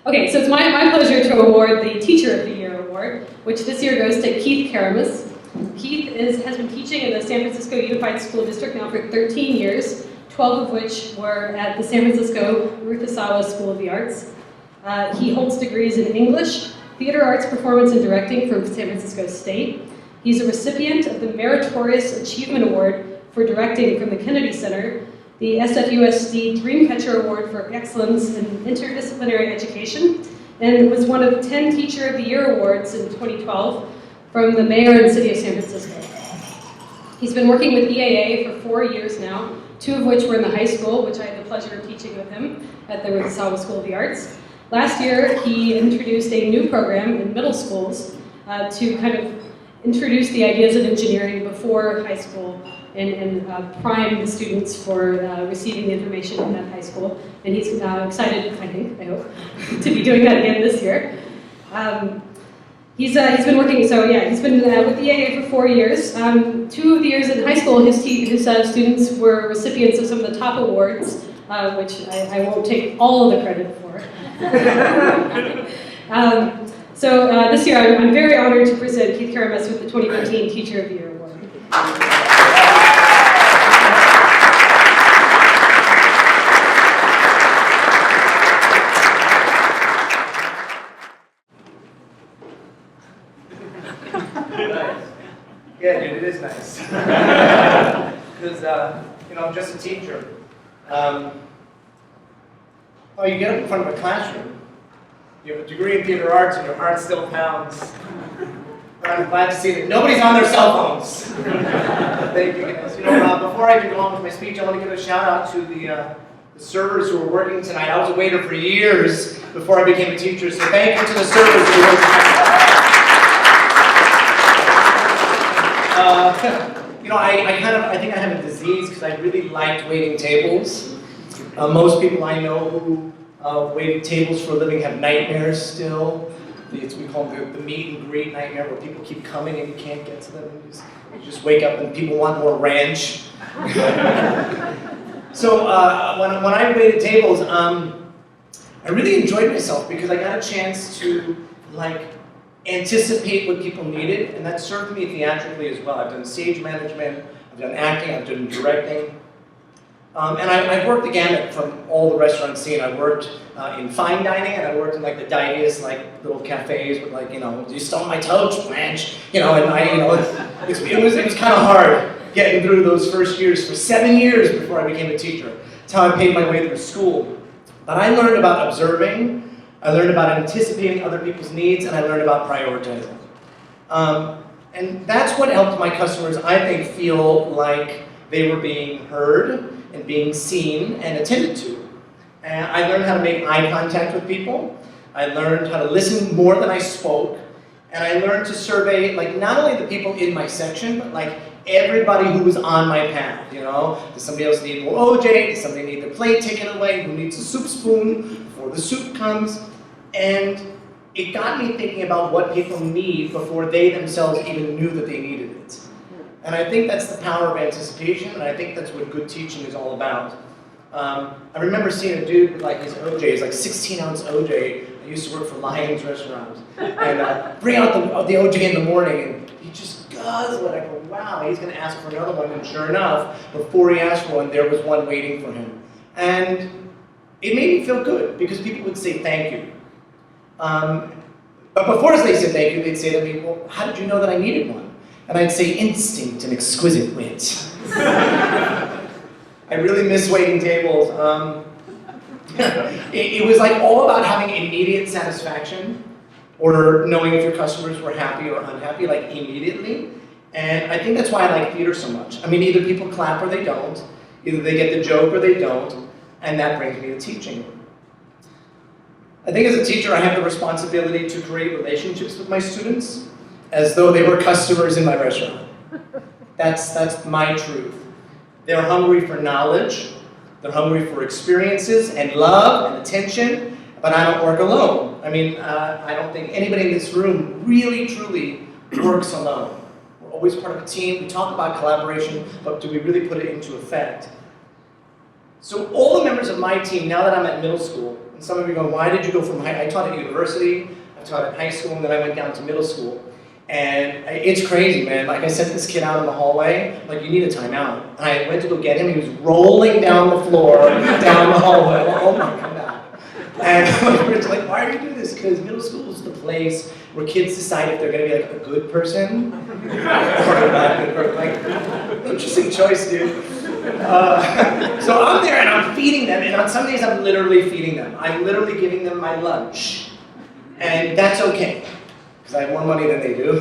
Okay, so it's my pleasure to award the Teacher of the Year award, which this year goes to Keith Karamis. Keith has been teaching in the San Francisco Unified School District now for 13 years, 12 of which were at the San Francisco Ruth Asawa School of the Arts. He holds degrees in English, Theater Arts, Performance, and Directing from San Francisco State. He's a recipient of the Meritorious Achievement Award for Directing from the Kennedy Center, the SFUSD Dreamcatcher Award for Excellence in Interdisciplinary Education, and was one of 10 Teacher of the Year awards in 2012 from the Mayor and City of San Francisco. He's been working with EAA for 4 years now, 2 of which were in the high school, which I had the pleasure of teaching with him at the Ruth Asawa School of the Arts. Last year, he introduced a new program in middle schools to kind of introduce the ideas of engineering before high school and prime the students for receiving the information in that high school. And he's excited, I hope, to be doing that again this year. He's been working, he's been with the EAA for 4 years. 2 of the years in high school, his students were recipients of some of the top awards, which I won't take all of the credit for. So this year, I'm very honored to present Keith Karamis with the 2015 Teacher of the Year Award. Yeah, dude, it is nice. Because, I'm just a teacher. You get up in front of a classroom. You have a degree in theater arts and your heart still pounds. But I'm glad to see that nobody's on their cell phones. Thank you guys. Before I even go on with my speech, I want to give a shout out to the servers who were working tonight. I was a waiter for years before I became a teacher, so thank you to the servers who worked tonight. I think I have a disease because I really liked waiting tables. Most people I know who wait tables for a living have nightmares still. We call them the meet and greet nightmare, where people keep coming and you can't get to them. You just wake up and people want more ranch. So when I waited tables, I really enjoyed myself because I got a chance to anticipate what people needed, and that served me theatrically as well. I've done stage management, I've done acting, I've done directing. And I've worked the gamut from all the restaurant scene. I worked in fine dining, and I worked in the diviest little cafes with you stole my toast, Blanche, it was kind of hard getting through those first years for 7 years before I became a teacher. That's how I paid my way through school. But I learned about observing, I learned about anticipating other people's needs, and I learned about prioritizing. And that's what helped my customers, I think, feel like they were being heard and being seen and attended to. And I learned how to make eye contact with people. I learned how to listen more than I spoke. And I learned to survey, not only the people in my section, but everybody who was on my path, Does somebody else need more OJ? Does somebody need their plate taken away? Who needs a soup spoon before the soup comes? And it got me thinking about what people need before they themselves even knew that they needed it. And I think that's the power of anticipation, and I think that's what good teaching is all about. I remember seeing a dude with his OJs, 16-ounce OJ. I used to work for Lyons Restaurant. And bring out the OJ in the morning, and he just guzzled it. I go, wow, he's going to ask for another one. And sure enough, before he asked for one, there was one waiting for him. And it made me feel good, because people would say thank you. But before they said thank you, they'd say to me, well, how did you know that I needed one? And I'd say instinct and exquisite wit. I really miss waiting tables. It was all about having immediate satisfaction, or knowing if your customers were happy or unhappy, immediately. And I think that's why I like theater so much. I mean, either people clap or they don't. Either they get the joke or they don't. And that brings me to teaching. I think as a teacher, I have the responsibility to create relationships with my students as though they were customers in my restaurant. That's my truth. They're hungry for knowledge, they're hungry for experiences and love and attention, but I don't work alone. I mean, I don't think anybody in this room really, truly works alone. We're always part of a team. We talk about collaboration, but do we really put it into effect? So all the members of my team, now that I'm at middle school, and some of you go, why did you go from I taught at university, I taught at high school, and then I went down to middle school. And it's crazy, man. Like, I sent this kid out in the hallway, like, you need a timeout. And I went to go get him, he was rolling down the floor, down the hallway. I'm like, oh my God. And my friends were like, why do you do this? Because middle school is the place where kids decide if they're going to be like a good person or a bad good person. Like, interesting choice, dude. So I'm there and I'm feeding them, and on some days I'm literally feeding them. I'm literally giving them my lunch. And that's okay, because I have more money than they do.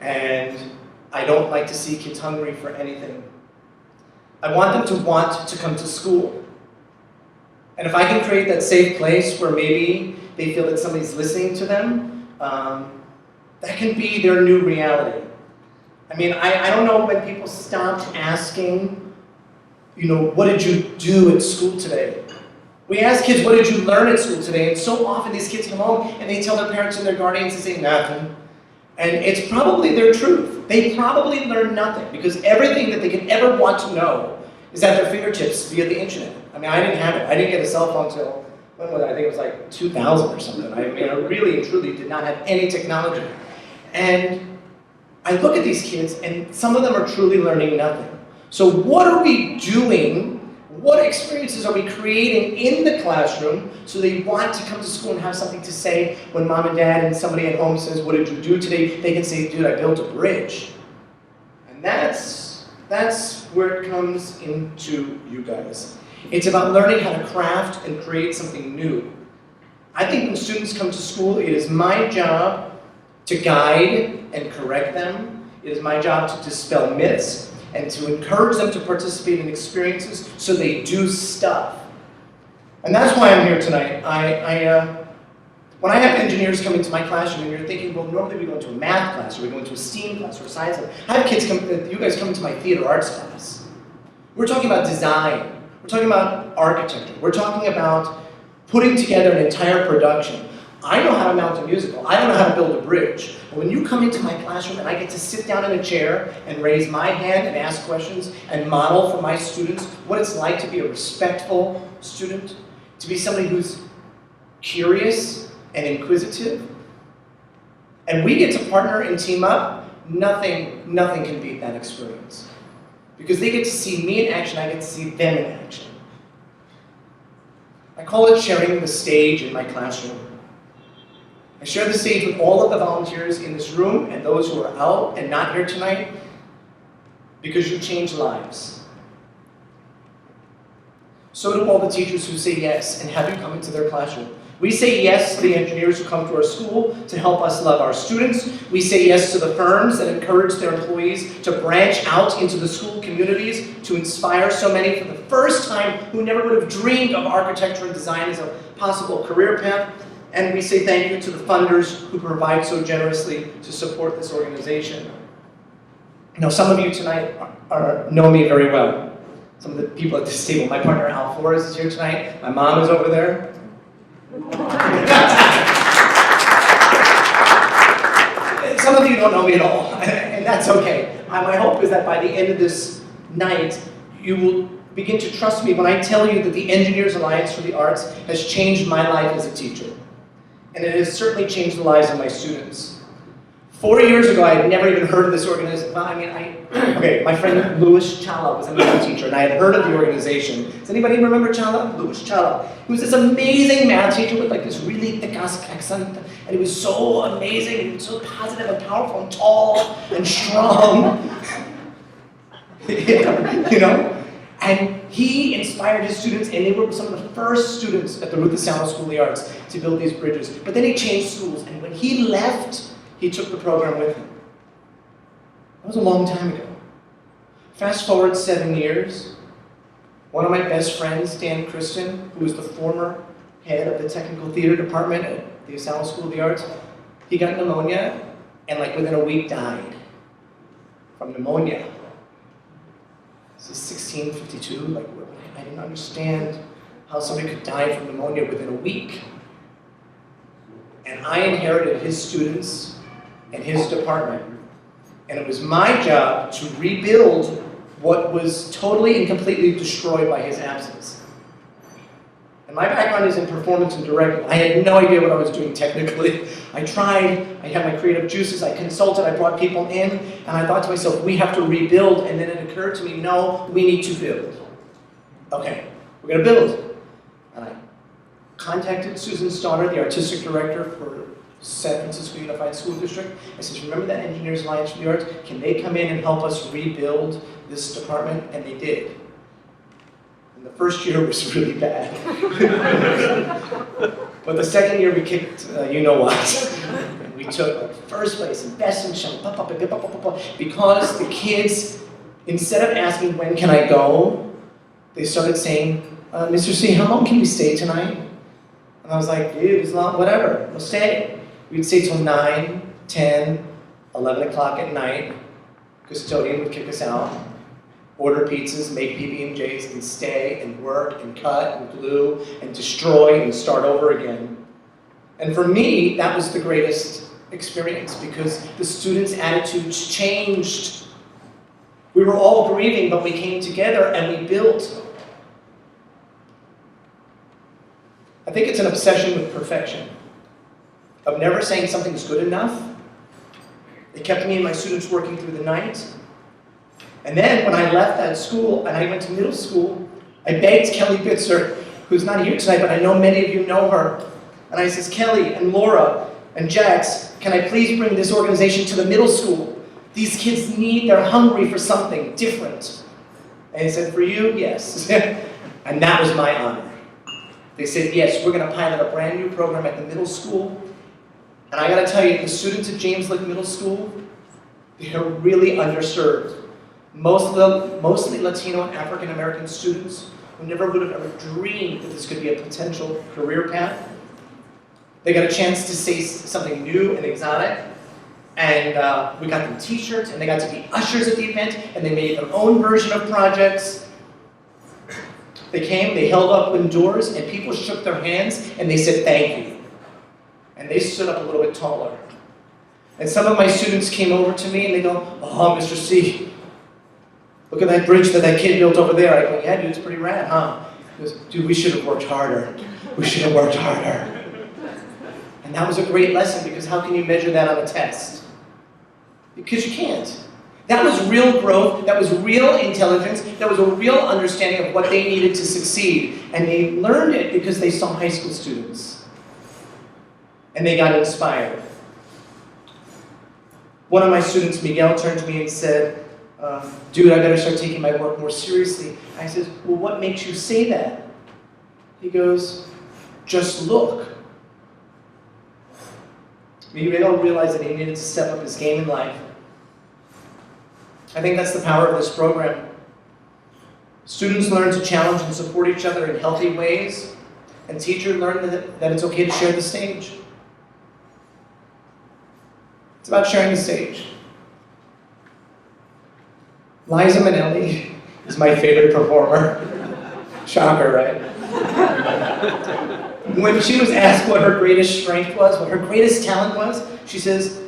And I don't like to see kids hungry for anything. I want them to want to come to school. And if I can create that safe place where maybe they feel that somebody's listening to them, that can be their new reality. I mean, I don't know when people stopped asking, you know, what did you do at school today? We ask kids, what did you learn at school today? And so often these kids come home and they tell their parents and their guardians to say nothing. And it's probably their truth. They probably learned nothing, because everything that they could ever want to know is at their fingertips via the internet. I mean, I didn't have it. I didn't get a cell phone until, when was it? I think it was like 2000 or something. I mean, I really and truly did not have any technology. And I look at these kids, and some of them are truly learning nothing. So what are we doing? What experiences are we creating in the classroom so they want to come to school and have something to say when mom and dad and somebody at home says, what did you do today? They can say, dude, I built a bridge. And that's where it comes into you guys. It's about learning how to craft and create something new. I think when students come to school, it is my job to guide and correct them. It is my job to dispel myths and to encourage them to participate in experiences so they do stuff. And that's why I'm here tonight. When I have engineers come into my classroom and you're thinking, well, normally we go into a math class or we go into a STEAM class or a science class. I have kids you guys come into my theater arts class. We're talking about design. We're talking about architecture. We're talking about putting together an entire production. I know how to mount a musical. I don't know how to build a bridge. But when you come into my classroom and I get to sit down in a chair and raise my hand and ask questions and model for my students what it's like to be a respectful student, to be somebody who's curious and inquisitive, and we get to partner and team up, nothing can beat that experience. Because they get to see me in action, I get to see them in action. I call it sharing the stage in my classroom. I share the stage with all of the volunteers in this room and those who are out and not here tonight, because you change lives. So do all the teachers who say yes and have you come into their classroom. We say yes to the engineers who come to our school to help us love our students. We say yes to the firms that encourage their employees to branch out into the school communities to inspire so many for the first time who never would have dreamed of architecture and design as a possible career path. And we say thank you to the funders who provide so generously to support this organization. Now, some of you tonight know me very well. Some of the people at this table. My partner Al Flores is here tonight. My mom is over there. Some of you don't know me at all, and that's okay. My hope is that by the end of this night, you will begin to trust me when I tell you that the Engineers Alliance for the Arts has changed my life as a teacher. And it has certainly changed the lives of my students. 4 years ago, I had never even heard of this organization. Well, okay, my friend Louis Chala was a math teacher, and I had heard of the organization. Does anybody remember Chala? Louis Chala. He was this amazing math teacher with like this really thick accent, and he was so amazing, and so positive and powerful and tall and strong. You know? And he inspired his students, and they were some of the first students at the Ruth Asano School of the Arts to build these bridges. But then he changed schools, and when he left, he took the program with him. That was a long time ago. Fast forward 7 years, one of my best friends, Dan Kristen, who was the former head of the technical theater department at the Asano School of the Arts, he got pneumonia, and like within a week died from pneumonia. This is 1652, like I didn't understand how somebody could die from pneumonia within a week. And I inherited his students and his department. And it was my job to rebuild what was totally and completely destroyed by his absence. And my background is in performance and directing. I had no idea what I was doing technically. I tried, I had my creative juices, I consulted, I brought people in, and I thought to myself, we have to rebuild, and then it occurred to me, no, we need to build. Okay, we're gonna build. And I contacted Susan Stoddard, the artistic director for San Francisco Unified School District. I said, remember that Engineers Alliance for the Arts? Can they come in and help us rebuild this department? And they did. And the first year was really bad. But the second year we kicked, you know what. We took like first place and best in show, because the kids, instead of asking, when can I go? They started saying, Mr. C, how long can we stay tonight? And I was like, dude, as long, whatever, we'll stay. We'd stay till 9, 10, 11 o'clock at night. Custodian would kick us out. Order pizzas, make PB&Js, and stay, and work, and cut, and glue, and destroy, and start over again. And for me, that was the greatest experience, because the students' attitudes changed. We were all grieving, but we came together and we built. I think it's an obsession with perfection, of never saying something's good enough. It kept me and my students working through the night. And then when I left that school and I went to middle school, I begged Kelly Bitzer, who's not here tonight, but I know many of you know her. And I says, Kelly and Laura and Jax, can I please bring this organization to the middle school? These kids they're hungry for something different. And he said, for you, yes. And that was my honor. They said, yes, we're going to pilot a brand new program at the middle school. And I got to tell you, the students at James Lick Middle School, they're really underserved. Mostly Latino and African American students who never would have ever dreamed that this could be a potential career path. They got a chance to say something new and exotic. And we got them t-shirts, and they got to be ushers at the event, and they made their own version of projects. They came, they held up in doors, and people shook their hands, and they said, thank you. And they stood up a little bit taller. And some of my students came over to me, and they go, oh, Mr. C, look at that bridge that kid built over there. I go, yeah, dude, it's pretty rad, huh? He goes, dude, we should have worked harder. We should have worked harder. And that was a great lesson, because how can you measure that on a test? Because you can't. That was real growth, that was real intelligence, that was a real understanding of what they needed to succeed. And they learned it because they saw high school students. And they got inspired. One of my students, Miguel, turned to me and said, dude, I better start taking my work more seriously. I said, well, what makes you say that? He goes, just look. Miguel realized that he needed to step up his game in life. I think that's the power of this program. Students learn to challenge and support each other in healthy ways, and teachers learn that it's okay to share the stage. It's about sharing the stage. Liza Minnelli is my favorite performer. Shocker, right? When she was asked what her greatest strength was, what her greatest talent was, she says,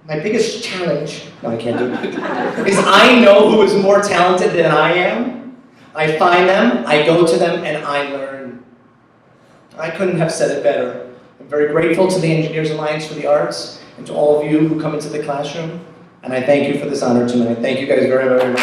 my biggest challenge, no, I can't do it, is I know who is more talented than I am. I find them, I go to them, and I learn. I couldn't have said it better. I'm very grateful to the Engineers Alliance for the Arts and to all of you who come into the classroom. And I thank you for this honor tonight. Thank you guys very, very much.